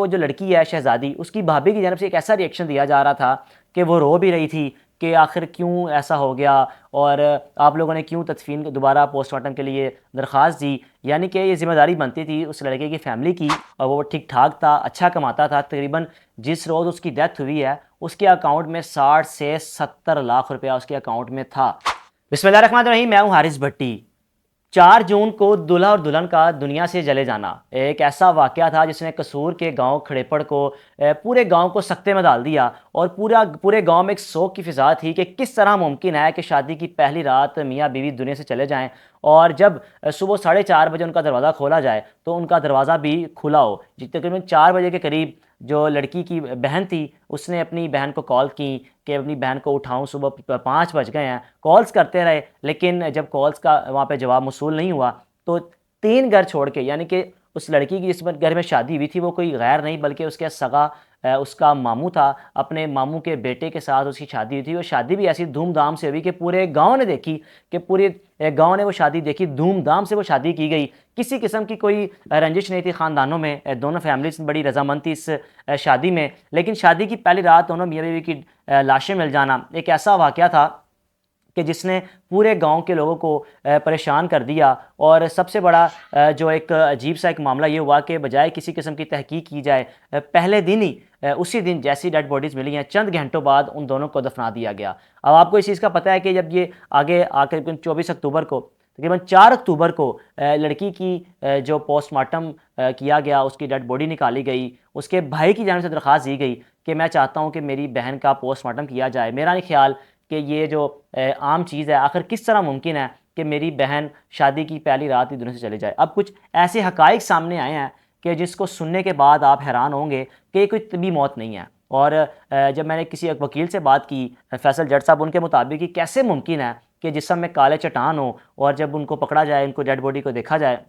वो जो लड़की है शहज़ादी, उसकी भाभी की जानब से एक ऐसा रिएक्शन दिया जा रहा था कि वो रो भी रही थी कि आखिर क्यों ऐसा हो गया और आप लोगों ने क्यों तदफीन दोबारा पोस्टमार्टम के लिए दरख्वास्त दी। यानी कि ये ज़िम्मेदारी बनती थी उस लड़के की फ़ैमिली की, और वो ठीक ठाक था, अच्छा कमाता था। तकरीबन जिस रोज़ उसकी डेथ हुई है उसके अकाउंट में 60 से 70 लाख रुपया उसके अकाउंट में था। बिस्मिल्लाहिर्रहमानिर्रहीम, मैं हूँ हारिस भट्टी। 4 जून को दूल्हा और दुल्हन का दुनिया से चले जाना एक ऐसा वाक़या था जिसने कसूर के गांव खड़ेपड़ को, पूरे गांव को सकते में डाल दिया, और पूरे गांव में एक शोक की फ़िज़ा थी कि किस तरह मुमकिन है कि शादी की पहली रात मियाँ बीवी दुनिया से चले जाएं, और जब सुबह 4:30 बजे उनका दरवाज़ा खोला जाए तो उनका दरवाज़ा भी खुला हो। जी, तकरीबन 4 बजे के करीब जो लड़की की बहन थी उसने अपनी बहन को कॉल की कि अपनी बहन को उठाऊं, सुबह 5 बज गए हैं। कॉल्स करते रहे, लेकिन जब कॉल्स का वहाँ पे जवाब मौसूल नहीं हुआ तो 3 घर छोड़ के, यानी कि उस लड़की की जिस घर में शादी हुई थी वो कोई गैर नहीं बल्कि उसके सगा उसका मामू था। अपने मामू के बेटे के साथ उसकी शादी हुई थी। और शादी भी ऐसी धूमधाम से हुई कि पूरे गांव ने देखी, कि पूरे गांव ने वो शादी देखी, धूमधाम से वो शादी की गई। किसी किस्म की कोई रंजिश नहीं थी ख़ानदानों में, दोनों फैमिलीज बड़ी रजामंद थी इस शादी में। लेकिन शादी की पहली रात दोनों मियाँ बीवी की लाशें मिल जाना एक ऐसा वाक़या था कि जिसने पूरे गांव के लोगों को परेशान कर दिया। और सबसे बड़ा जो एक अजीब सा एक मामला ये हुआ कि बजाय किसी किस्म की तहकीक की जाए, पहले दिन ही उसी दिन जैसी डेड बॉडीज़ मिली हैं चंद घंटों बाद उन दोनों को दफना दिया गया। अब आपको इस चीज़ का पता है कि जब ये आगे आकर 24 अक्टूबर को, तकरीबन 4 अक्टूबर को लड़की की जो पोस्टमार्टम किया गया, उसकी डेड बॉडी निकाली गई। उसके भाई की जानिब से दरख्वास्त दी गई कि मैं चाहता हूँ कि मेरी बहन का पोस्टमार्टम किया जाए। मेरा नहीं ख्याल कि ये जो आम चीज़ है, आखिर किस तरह मुमकिन है कि मेरी बहन शादी की पहली रात ही दुनिया से चले जाए। अब कुछ ऐसे हकाइक सामने आए हैं कि जिसको सुनने के बाद आप हैरान होंगे कि ये कोई तबी मौत नहीं है। और जब मैंने किसी एक वकील से बात की, फैसल जट साहब, उनके मुताबिक कि कैसे मुमकिन है कि जिस्म में काले चट्टान हो और जब उनको पकड़ा जाए, उनको डेड बॉडी को देखा जाए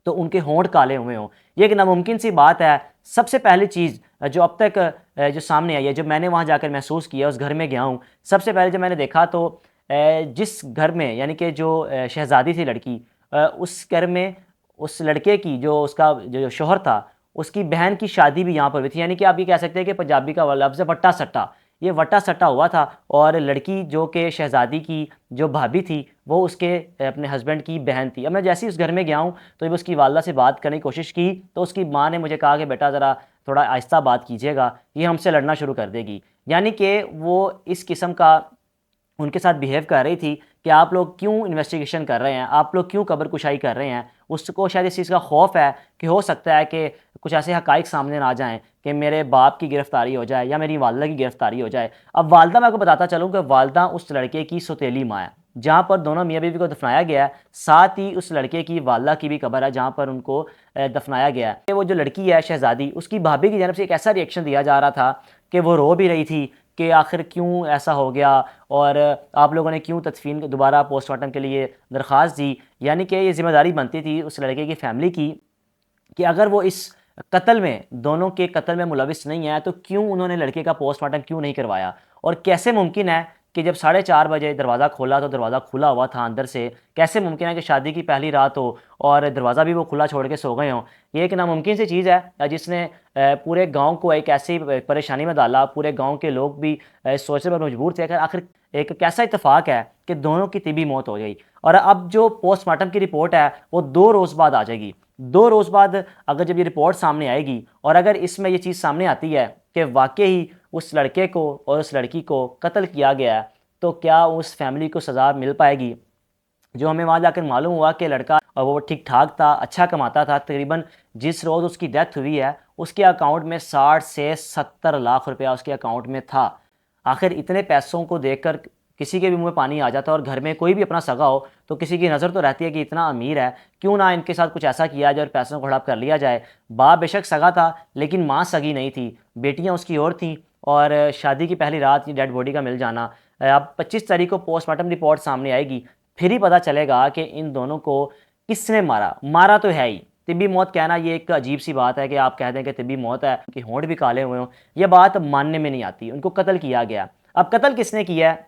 तो उनके होंठ काले हुए हों, ये एक नामुमकिन सी बात है। सबसे पहली चीज़ जो अब तक जो सामने आई है, जब मैंने वहाँ जाकर महसूस किया, उस घर में गया हूँ, सबसे पहले जब मैंने देखा तो जिस घर में, यानी कि जो शहज़ादी थी लड़की, उस घर में उस लड़के की जो उसका जो शोहर था, उसकी बहन की शादी भी यहाँ पर हुई थी। यानी कि आप ये कह सकते हैं कि पंजाबी का लफ्ज़ है वट्टा सट्टा, ये वट्टा सट्टा हुआ था। और लड़की जो कि शहज़ादी की जो भाभी थी वो उसके अपने हस्बैंड की बहन थी। अब मैं जैसे ही उस घर में गया हूँ तो जब उसकी वालदा से बात करने की कोशिश की तो उसकी माँ ने मुझे कहा कि बेटा ज़रा थोड़ा आहिस्ता बात कीजिएगा, ये हमसे लड़ना शुरू कर देगी। यानी कि वो इस किस्म का उनके साथ बिहेव कर रही थी कि आप लोग क्यों इन्वेस्टिगेशन कर रहे हैं, आप लोग क्यों कब्र कुशाई कर रहे हैं। उसको शायद इस चीज़ का खौफ है कि हो सकता है कि कुछ ऐसे हकाइक सामने ना आ जाएं कि मेरे बाप की गिरफ्तारी हो जाए या मेरी वालदा की गिरफ्तारी हो जाए। अब वालदा, मैं आपको बताता चलूँ कि वालदा उस लड़के की सौतेली माँ है जहाँ पर दोनों मियाँ बीवी को दफनाया गया है। साथ ही उस लड़के की वालदा की भी कब्र है जहाँ पर उनको दफनाया गया है। वो जो लड़की है शहज़ादी, उसकी भाभी की जानब से एक ऐसा रिएक्शन दिया जा रहा था कि वो रो भी रही थी कि आखिर क्यों ऐसा हो गया और आप लोगों ने क्यों तदफीन दोबारा पोस्टमार्टम के लिए दरख्वास्त दी। यानी कि ये ज़िम्मेदारी बनती थी उस लड़के की फ़ैमिली की कि अगर वो इस कत्ल में, दोनों के कत्ल में मुलविस नहीं है तो क्यों उन्होंने लड़के का पोस्टमार्टम क्यों नहीं करवाया। और कैसे मुमकिन है कि जब 4:30 बजे दरवाज़ा खोला तो दरवाज़ा खुला हुआ था अंदर से। कैसे मुमकिन है कि शादी की पहली रात हो और दरवाज़ा भी वो खुला छोड़ के सो गए हों। ये एक नामुमकिन सी चीज़ है जिसने पूरे गांव को एक ऐसी परेशानी में डाला। पूरे गांव के लोग भी सोचने पर मजबूर थे कि आखिर एक कैसा इत्तेफाक है कि दोनों की तिबी मौत हो गई। और अब जो पोस्टमार्टम की रिपोर्ट है वो 2 रोज़ बाद आ जाएगी। 2 रोज़ बाद अगर जब ये रिपोर्ट सामने आएगी और अगर इसमें ये चीज़ सामने आती है कि वाकई ही उस लड़के को और उस लड़की को कत्ल किया गया है, तो क्या उस फैमिली को सज़ा मिल पाएगी। जो हमें वहाँ जाकर मालूम हुआ कि लड़का वो ठीक ठाक था, अच्छा कमाता था। तकरीबन जिस रोज़ उसकी डेथ हुई है उसके अकाउंट में 60 से 70 लाख रुपया उसके अकाउंट में था। आखिर इतने पैसों को देखकर किसी के भी मुंह में पानी आ जाता है। और घर में कोई भी अपना सगा हो तो किसी की नज़र तो रहती है कि इतना अमीर है, क्यों ना इनके साथ कुछ ऐसा किया जाए और पैसों को हड़प कर लिया जाए। बाप बेशक सगा था लेकिन माँ सगी नहीं थी, बेटियाँ उसकी और थीं। और शादी की पहली रात डेड बॉडी का मिल जाना। अब 25 तारीख को पोस्टमार्टम रिपोर्ट सामने आएगी, फिर ही पता चलेगा कि इन दोनों को किसने मारा। मारा तो है ही, तिब्बी मौत कहना ये एक अजीब सी बात है कि आप कह दें कि तिब्बी मौत है, उनके होंठ भी काले हुए हों, यह बात मानने में नहीं आती। उनको कत्ल किया गया। अब कत्ल किसने किया है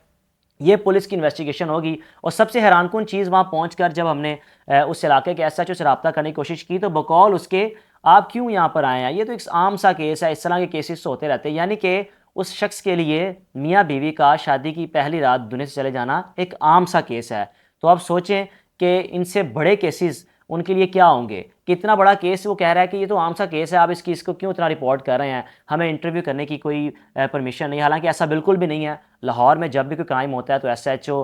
ये पुलिस की इन्वेस्टिगेशन होगी। और सबसे हैरानकुन चीज़, वहाँ पहुँचकर जब हमने उस इलाके के एसएचओ से रब्ता करने की कोशिश की तो बकौल उसके आप क्यों यहाँ पर आए हैं? ये तो एक आम सा केस है, इस तरह के केसेस होते रहते हैं। यानी कि उस शख्स के लिए मियाँ बीवी का शादी की पहली रात दुनिया से चले जाना एक आम सा केस है। तो आप सोचें कि इनसे बड़े केसेस उनके लिए क्या होंगे। कितना बड़ा केस वो कह रहा है कि ये तो आम सा केस है, आप इसको क्यों इतना रिपोर्ट कर रहे हैं, हमें इंटरव्यू करने की कोई परमिशन नहीं। हालांकि ऐसा बिल्कुल भी नहीं है। लाहौर में जब भी कोई क्राइम होता है तो SHO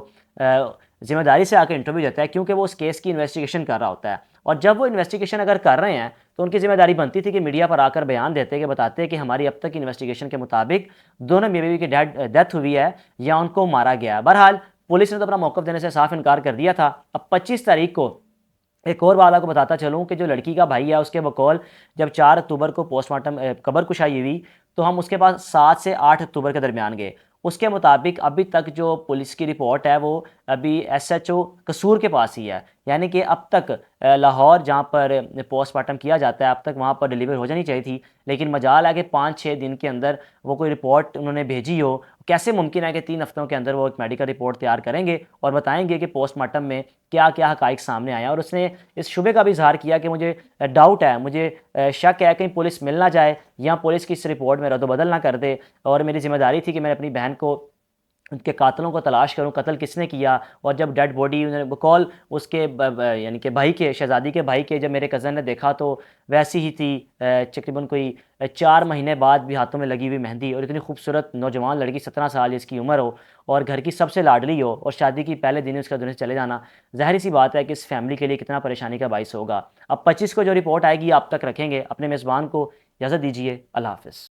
जिम्मेदारी से आकर इंटरव्यू देता है, क्योंकि वो उस केस की इन्वेस्टिगेशन कर रहा होता है। और जब वो इन्वेस्टिगेशन अगर कर रहे हैं तो उनकी जिम्मेदारी बनती थी कि मीडिया पर आकर बयान देते कि बताते कि हमारी अब तक की इन्वेस्टिगेशन के मुताबिक दोनों मियाँ बीवी की डेथ हुई है या उनको मारा गया है। बहरहाल पुलिस ने तो अपना मौक़िफ़ देने से साफ इनकार कर दिया था। अब 25 तारीख को एक और बात आपको बताता चलूँ कि जो लड़की का भाई है उसके बकौल जब 4 अक्टूबर को पोस्टमार्टम कब्र कुशाई हुई तो हम उसके पास 7 से 8 अक्टूबर के दरमियान गए। उसके मुताबिक अभी तक जो पुलिस की रिपोर्ट है वो अभी SHO कसूर के पास ही है। यानी कि अब तक लाहौर जहाँ पर पोस्टमार्टम किया जाता है अब तक वहाँ पर डिलीवर हो जानी चाहिए थी, लेकिन मजाल है कि 5-6 दिन के अंदर वो कोई रिपोर्ट उन्होंने भेजी हो। कैसे मुमकिन है कि 3 हफ्तों के अंदर वो एक मेडिकल रिपोर्ट तैयार करेंगे और बताएंगे कि पोस्टमार्टम में क्या क्या हकाइक सामने आया। और उसने इस शुबे का भी इजहार किया कि मुझे डाउट है, मुझे शक है कहीं पुलिस मिल ना जाए या पुलिस की इस रिपोर्ट में रद्द-बदल ना कर दे, और मेरी जिम्मेदारी थी कि मैंने अपनी बहन को उनके कातलों को तलाश करूं, कत्ल किसने किया। और जब डेड बॉडी उन्होंने बकौल उसके यानी कि भाई के, शहजादी के भाई के, जब मेरे कज़न ने देखा तो वैसी ही थी, तकरीबन कोई 4 महीने बाद भी हाथों में लगी हुई मेहंदी। और इतनी खूबसूरत नौजवान लड़की, 17 साल इसकी उम्र हो और घर की सबसे लाडली हो, और शादी की पहले दिन उसका दुनिया से चले जाना ज़ाहिर सी बात है कि इस फैमिली के लिए कितना परेशानी का बाइस होगा। अब 25 को जो रिपोर्ट आएगी आप तक रखेंगे। अपने मेज़बान को इजाज़त दीजिए। अल्लाह हाफ़िज़।